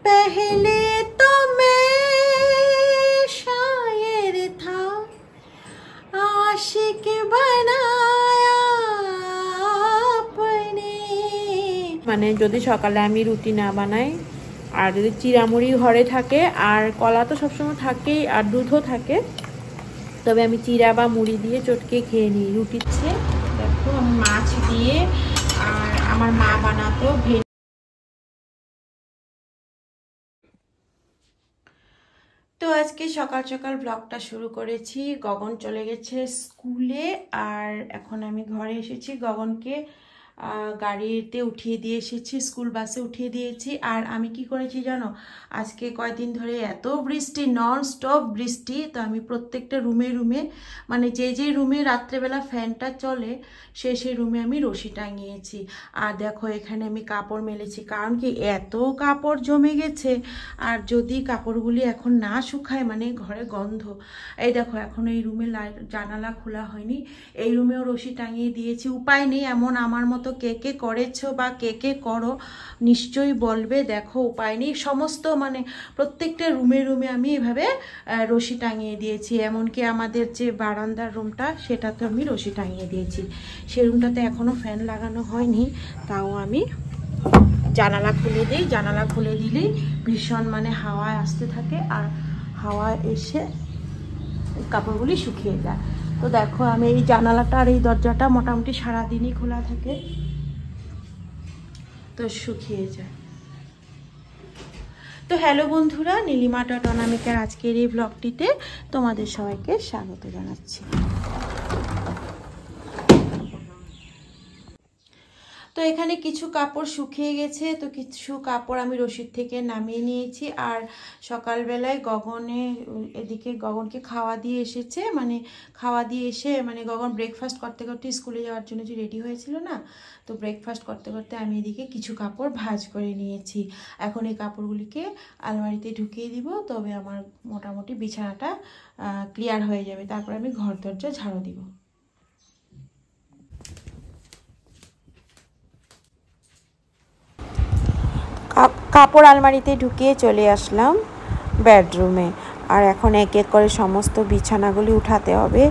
पहले तो मैं शायर था, आशिक बनाया अपने। মানে যদি সকালে আমি রুটি না বানাই আর যদি চিড়ামুড়ি ঘরে থাকে আর কলা তো সবসময় থাকেই আর দুধও থাকে, তবে আমি চিড়া বা মুড়ি দিয়ে চটকে খেয়ে নিই রুটির চেয়ে। দেখো আমি মাছ দিয়ে আর আমার মা বানাতো তো আজকে সকাল সকাল ব্লগটা শুরু করেছি। গগন চলে গেছে স্কুলে আর এখন আমি ঘরে এসেছি। গগনকে গাড়িতে উঠিয়ে দিয়ে এসেছি, স্কুল বাসে উঠিয়ে দিয়েছি। আর আমি কি করেছি জানো, আজকে কয়েকদিন ধরে এত বৃষ্টি, নন স্টপ বৃষ্টি, তো আমি প্রত্যেকটা রুমে রুমে মানে যে রুমে রাত্রেবেলা ফ্যানটা চলে সেই রুমে আমি রশি টাঙিয়েছি। আর দেখো এখানে আমি কাপড় মেলেছি, কারণ কি এত কাপড় জমে গেছে আর যদি কাপড়গুলি এখন না শুকায় মানে ঘরে গন্ধ। এই দেখো এখন এই রুমে লাইট জানালা খোলা হয়নি, এই রুমেও রশি টাঙিয়ে দিয়েছি। উপায় নেই, এমন আমার মতো কে কে করেছো বা কে কে করো নিশ্চয়ই বলবে। দেখো উপায় নেই, সমস্ত মানে প্রত্যেকটা রুমে রুমে আমি এভাবে রশি টাঙিয়ে দিয়েছি। এমনকি আমাদের যে বারান্দার রুমটা সেটাতে আমি রশি টাঙিয়ে দিয়েছি। সেই রুমটাতে এখনো ফ্যান লাগানো হয়নি, তাও আমি জানালা খুলে দিই। জানালা খুলে দিলেই ভীষণ মানে হাওয়া আসতে থাকে আর হাওয়া এসে কাপড়গুলি শুকিয়ে যায়। তো দেখো আমি এই জানালাটা আর এই দরজাটা মোটামুটি সারাদিনই খোলা থাকে, তো শুকিয়ে যায়। তো হ্যালো বন্ধুরা, নীলিমা অনামিকার আজকের এই ব্লগটিতে তোমাদের সবাইকে স্বাগত জানাচ্ছি। তো এখানে কিছু কাপড় শুকিয়ে গেছে, তো কিছু কাপড় আমি রশিদ থেকে নামিয়ে নিয়েছি। আর সকালবেলায় এদিকে গগনকে খাওয়া দিয়ে এসেছে, মানে খাওয়া দিয়ে এসে মানে গগন ব্রেকফাস্ট করতে করতে স্কুলে যাওয়ার জন্য যে রেডি হয়েছিল না, তো ব্রেকফাস্ট করতে করতে আমি এদিকে কিছু কাপড় ভাঁজ করে নিয়েছি। এখন এই কাপড়গুলিকে আলমারিতে ঢুকিয়ে দিব, তবে আমার মোটামুটি বিছানাটা ক্লিয়ার হয়ে যাবে। তারপর আমি ঘর দরজা ঝাড়ু দিব। কাপড় আলমারিতে ঢুকিয়ে চলে আসলাম বেডরুমে। আর এখন এক এক করে সমস্ত বিছানাগুলি উঠাতে হবে।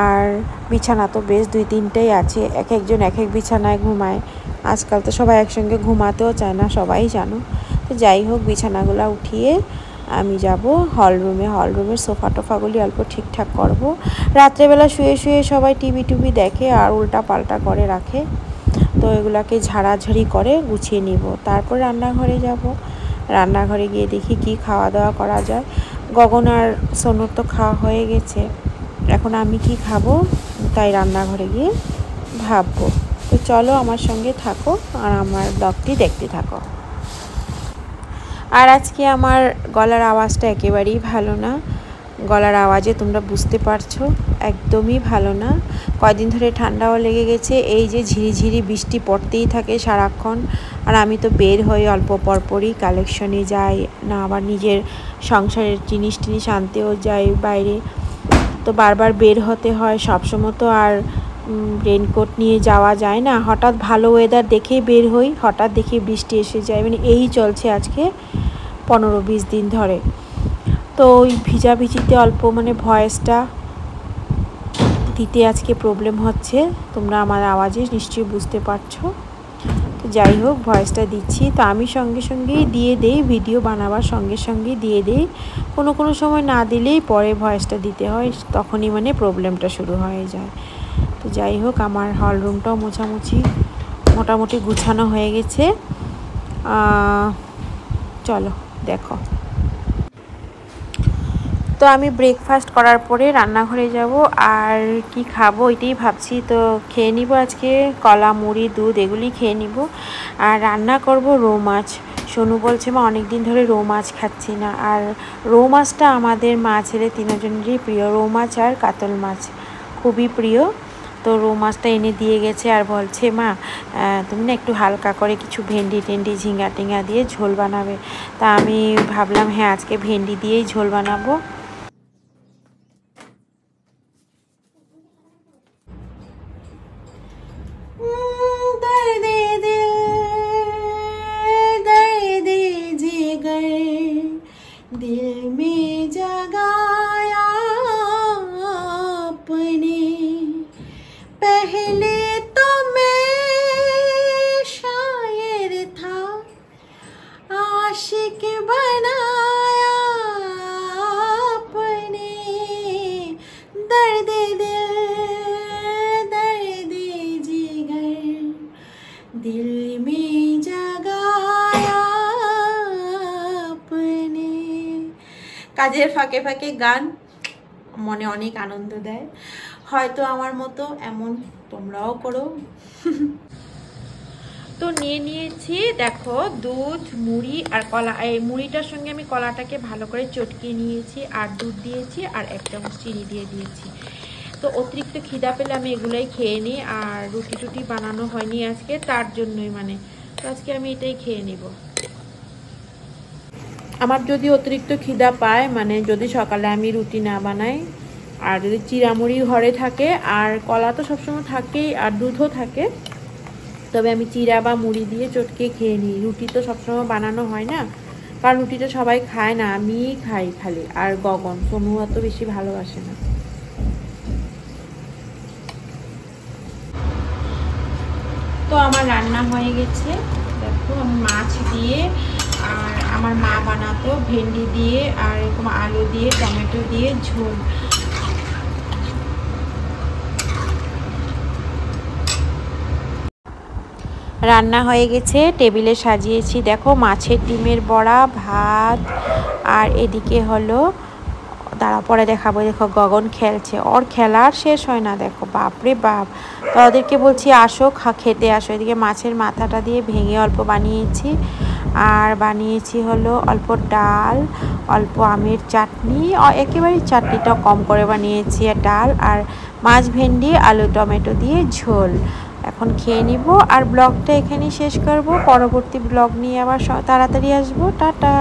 আর বিছানা তো বেশ 2-3টাই আছে, এক একজন এক এক বিছানায় ঘুমায়। আজকাল তো সবাই একসঙ্গে ঘুমাতেও চায় না, সবাই জানো। তো যাই হোক, বিছানাগুলো উঠিয়ে আমি যাব হলরুমে। হলরুমের সোফা টোফাগুলি অল্প ঠিকঠাক করব। রাত্রেবেলা শুয়ে শুয়ে সবাই টিভি দেখে আর উল্টা পাল্টা করে রাখে, তো এগুলাকে ঝাড়াঝাড়ি করে গুছিয়ে নিব। তারপর রান্নাঘরে যাব। রান্নাঘরে গিয়ে দেখি কি খাওয়া দাওয়া করা যায়। গগন আর সোনুর তো খাওয়া হয়ে গেছে, এখন আমি কি খাবো তাই রান্নাঘরে গিয়ে ভাববো। তো চলো আমার সঙ্গে থাকো আর আমার ব্লগটি দেখতে থাকো। আর আজকে আমার গলার আওয়াজটা একেবারেই ভালো না। গলার আওয়াজে তোমরা বুঝতে পারছো একদমই ভালো না। কয়দিন ধরে ঠান্ডাও লেগে গেছে, এই যে ঝিরিঝিরি বৃষ্টি পড়তেই থাকে সারাক্ষণ। আর আমি তো বের হই অল্প পরপরই, কালেকশনে যাই না, আবার নিজের সংসারের জিনিস টিনিস আনতেও যাই বাইরে, তো বারবার বের হতে হয়। সবসময় তো আর রেনকোট নিয়ে যাওয়া যায় না। হঠাৎ ভালো ওয়েদার দেখেই বের হই, হঠাৎ দেখি বৃষ্টি এসে যায়, মানে এই চলছে আজকে 15-20 দিন ধরে। তো ওই ভিজাভিজিতে অল্প মানে ভয়েসটা দিতে আজকে প্রবলেম হচ্ছে, তোমরা আমার আওয়াজে নিশ্চয়ই বুঝতে পারছো। তো যাই হোক, ভয়েসটা দিচ্ছি। তো আমি সঙ্গে সঙ্গেই দিয়ে দেই, ভিডিও বানাবার সঙ্গে সঙ্গেই দিয়ে দেই। কোনো সময় না দিলেই পরে ভয়েসটা দিতে হয়, তখনই মানে প্রবলেমটা শুরু হয়ে যায়। তো যাই হোক, আমার হল রুমটাও মোটামুটি গুছানো হয়ে গেছে। চলো দেখো। তো আমি ব্রেকফাস্ট করার পরে রান্নাঘরে যাব আর কি খাবো এটাই ভাবছি। তো খেয়ে নিব আজকে কলা, মুড়ি, দুধ এগুলি খেয়ে নিব। আর রান্না করব রৌ মাছ। সোনু বলছে মা অনেক দিন ধরে রৌ মাছ খাচ্ছি না। আর রৌ মাছটা আমাদের মা ছেলে তিনজনেরই প্রিয়। রৌ মাছ আর কাতল মাছ খুবই প্রিয়। তো রৌ মাছটা এনে দিয়ে গেছে আর বলছে মা তুমি না একটু হালকা করে কিছু ভেন্ডি টেন্ডি ঝিঙ্গা টিঙ্গা দিয়ে ঝোল বানাবে। তা আমি ভাবলাম হ্যাঁ আজকে ভেন্ডি দিয়েই ঝোল বানাবো। दर्द जिगर दिल में जगाया आपने, पहले तो मैं शायर था, आशिक बनाया आपने, दर्द दिल दर्द जिगर दिल में जगाया आपने। কাজের ফাঁকে ফাঁকে গান মনে অনেক আনন্দ দেয়, হয়তো আমার মতো এমন তোমরাও করো। তো নিয়ে নিয়েছি দেখো দুধ, মুড়ি আর কলা। এই মুড়িটার সঙ্গে আমি কলাটাকে ভালো করে চটকিয়ে নিয়েছি, আর দুধ দিয়েছি, আর 1 চামচ চিনি দিয়ে দিয়েছি। তো অতিরিক্ত খিদা পেলে আমি এগুলাই খেয়ে নিই, আর রুটি টুটি বানানো হয়নি আজকে, তার জন্যই তো আজকে আমি এটাই খেয়ে নিব। আমার যদি অতিরিক্ত খিদা পায়, যদি সকালে আমি রুটি না বানাই, আর যদি চিড়ামুড়ি ঘরে থাকে, আর কলা তো সবসময় থাকেই, আর দুধও থাকে, তবে আমি চিড়া বা মুড়ি দিয়ে চটকে খেয়ে নিই। রুটি তো সবসময় বানানো হয় না, কারণ রুটিটা সবাই খায় না, আমিই খাই খালি, আর গগন সোনু অত বেশি ভালোবাসে না। তো আমার রান্না হয়ে গেছে দেখো, আমি মাছ দিয়ে, আর আমার মা বানাতো ভেন্ডি দিয়ে, আর এরকম আলু দিয়ে, টমেটো দিয়ে ঝোল। রান্না হয়ে গেছে, টেবিলে সাজিয়েছি দেখো মাছের ডিমের বড়া, ভাত, আর এদিকে হলো, দাঁড়া পরে দেখাবো, দেখো গগন খেলছে, ওর খেলার শেষ হয় না দেখো, বাপরে বাপ। তো ওদেরকে বলছি আসো খেতে আসো। এদিকে মাছের মাথাটা দিয়ে ভেঙে অল্প বানিয়েছি, আর বানিয়েছি হলো অল্প ডাল, অল্প আমের চাটনি, একেবারে চাটনিটা কম করে বানিয়েছি, আর ডাল, আর মাছ, ভেন্ডি, আলু, টমেটো দিয়ে ঝোল। এখন খেয়ে নিব, আর ব্লগটা এখানেই শেষ করব। পরবর্তী ব্লগ নিয়ে আবার তাড়াতাড়ি আসবো। টাটা।